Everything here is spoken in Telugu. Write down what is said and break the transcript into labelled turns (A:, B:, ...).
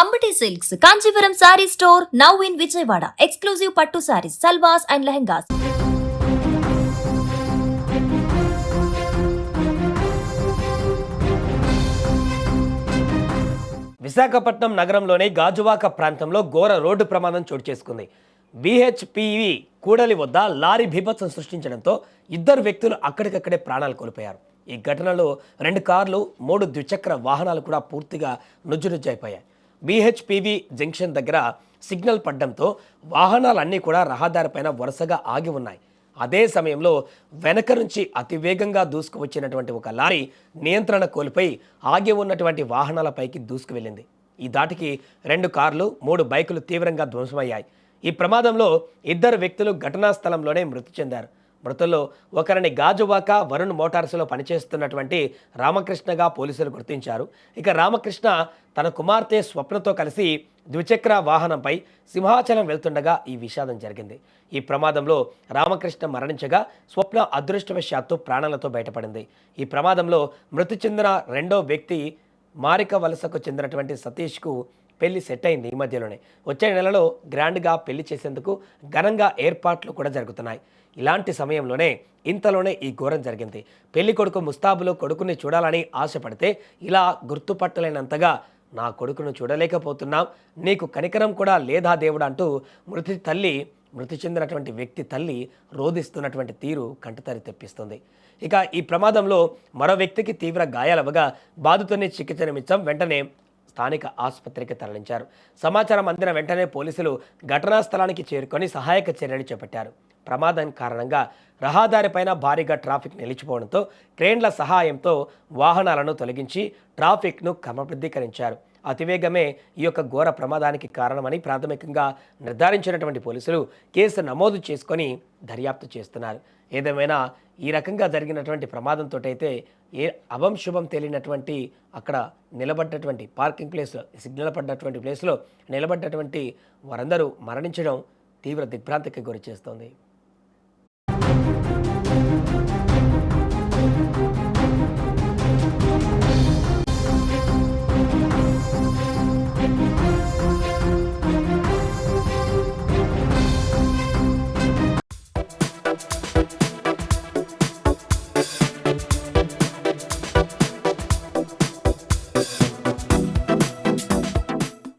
A: Ambati Silks, Kanchipuram Saree Store, now in Vijayawada. Exclusive Pattu Sarees, Salwas and Lehengas.
B: Visakhapatnam నగరంలోని గాజువాక ప్రాంతంలో ఘోర రోడ్డు ప్రమాదం చోటు చేసుకుంది. BHPV కూడలి వద్ద లారీ బీభత్సం సృష్టించడంతో ఇద్దరు వ్యక్తులు అక్కడికక్కడే ప్రాణాలు కోల్పోయారు. ఈ ఘటనలో 2 కార్లు 3 ద్విచక్ర వాహనాలు కూడా పూర్తిగా నుజ్జునుజ్జైపోయాయి. BHPV జంక్షన్ దగ్గర సిగ్నల్ పడ్డంతో వాహనాలన్నీ కూడా రహదారిపైన వరుసగా ఆగి ఉన్నాయి. అదే సమయంలో వెనక నుంచి అతివేగంగా దూసుకువచ్చినటువంటి ఒక లారీ నియంత్రణ కోల్పోయి ఆగి ఉన్నటువంటి వాహనాలపైకి దూసుకువెళ్ళింది. ఈ దాటికి 2 కార్లు 3 బైకులు తీవ్రంగా ధ్వంసమయ్యాయి. ఈ ప్రమాదంలో 2 వ్యక్తులు ఘటనా స్థలంలోనే మృతి చెందారు. మృతుల్లో ఒకరిని గాజువాక వరుణ్ మోటార్స్లో పనిచేస్తున్నటువంటి రామకృష్ణగా పోలీసులు గుర్తించారు. ఇక రామకృష్ణ తన కుమార్తె స్వప్నతో కలిసి ద్విచక్ర వాహనంపై సింహాచలం వెళ్తుండగా ఈ విషాదం జరిగింది. ఈ ప్రమాదంలో రామకృష్ణ మరణించగా స్వప్న అదృష్టవశాత్తు ప్రాణాలతో బయటపడింది. ఈ ప్రమాదంలో మృతి చెందిన 2వ వ్యక్తి మారిక వలసకు చెందినటువంటి సతీష్కు పెళ్లి సెట్ అయింది. ఈ మధ్యలోనే వచ్చే నెలలో గ్రాండ్గా పెళ్లి చేసేందుకు ఘనంగా ఏర్పాట్లు కూడా జరుగుతున్నాయి. ఇలాంటి సమయంలోనే ఇంతలోనే ఈ ఘోరం జరిగింది. పెళ్లి కొడుకు ముస్తాబులో కొడుకుని చూడాలని ఆశపడితే ఇలా గుర్తుపట్టలేనంతగా నా కొడుకును చూడలేకపోతున్నాం, నీకు కనికరం కూడా లేదా దేవుడు అంటూ మృతి చెందినటువంటి వ్యక్తి తల్లి రోధిస్తున్నటువంటి తీరు కంటతరి తెప్పిస్తుంది. ఇక ఈ ప్రమాదంలో మరో వ్యక్తికి తీవ్ర గాయాలవగా బాధితుని చికిత్స నిమిత్తం వెంటనే స్థానిక ఆసుపత్రికి తరలించారు. సమాచారం అందిన వెంటనే పోలీసులు ఘటనా స్థలానికి చేరుకొని సహాయక చర్యలు చేపట్టారు. ప్రమాదం కారణంగా రహదారిపైన భారీగా ట్రాఫిక్ నిలిచిపోవడంతో క్రేన్ల సహాయంతో వాహనాలను తొలగించి ట్రాఫిక్ను క్రమబద్ధీకరించారు. అతివేగమే ఈ యొక్క ఘోర ప్రమాదానికి కారణమని ప్రాథమికంగా నిర్ధారించినటువంటి పోలీసులు కేసు నమోదు చేసుకొని దర్యాప్తు చేస్తున్నారు. ఏదేమైనా ఈ రకంగా జరిగినటువంటి ప్రమాదంతో అయితే శుభం తెలియనటువంటి అక్కడ నిలబడ్డటువంటి పార్కింగ్ ప్లేస్లో సిగ్నల్ పడ్డటువంటి ప్లేస్లో నిలబడ్డటువంటి వారందరూ మరణించడం తీవ్ర దిగ్భ్రాంతికి గురి చేస్తోంది.